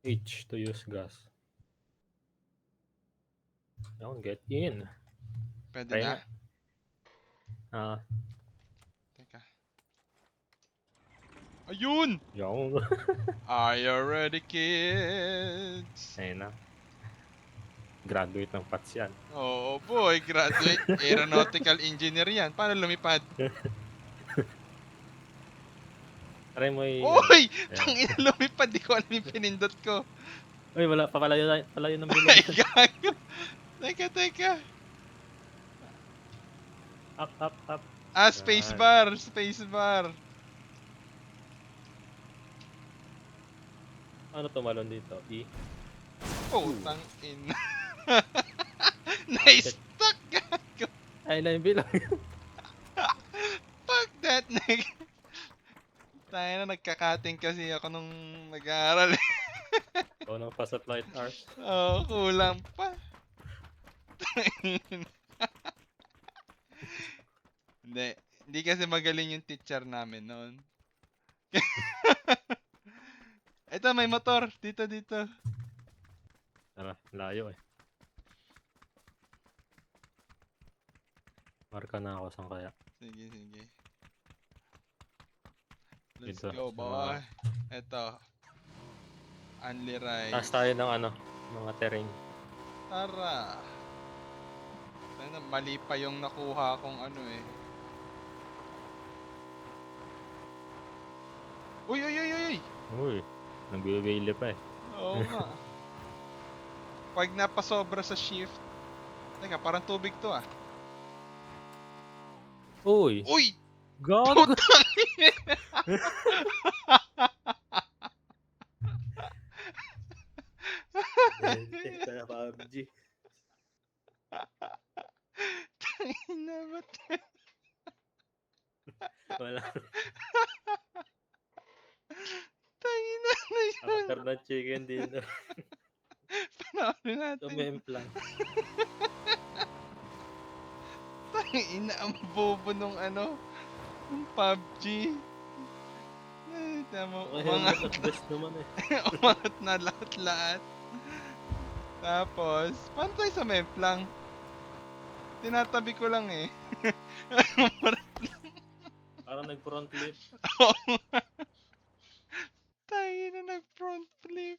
H to use gas. Don't get in. Pwede Try na. nga. Ah, Teka. Ayun! yung. Are you ready, kids? Ayun na. Graduate ng PATS yan. Oo, boy. Graduate. Aeronautical engineer yan. Paano lumipad? Try mo Uy! Ayan. Tangina lumipad. Di ko alam yung pinindot ko. Uy, wala. Palayo ng bilog. Ay, gago. Teka. Up. Ah, spacebar. Spacebar. Ano tumalon dito? E? Oh, tangina. Nice stuck, gago. Ay, na yung bilog. Fuck that, nigga. Tayo na, nagkakating kasi ako nung nag-aaral. Ikaw nang pa sa flight hours. Oo, kulang pa. Hindi kasi magaling yung teacher namin noon. Ito, may motor. Dito. Tara, layo eh. Marka na ako saan kaya. Sige. Let's Dito, go, sa boy. Ito. Only rice. Taas tayo ng mga terrain. Tara. Mali pa yung nakuha kong ano eh. Uy! Uy, nag-uwele pa eh. Oo nga. Pag napasobra sa shift. Teka, parang tubig to ah. Uy! Uy! Gag! Ito na PUBG. Tangina ba? Wala. Tangina na yun. After the chicken dinner. Panoorin natin. Tumemplang. Tangina, ang bobo nung nung PUBG. Ay, tama. Helmet at best naman eh. Umangat na lahat. Tapos, paano tayo sa memplang? Tinatabi ko lang eh. Parang nag-front flip. Tayo na nag-front flip.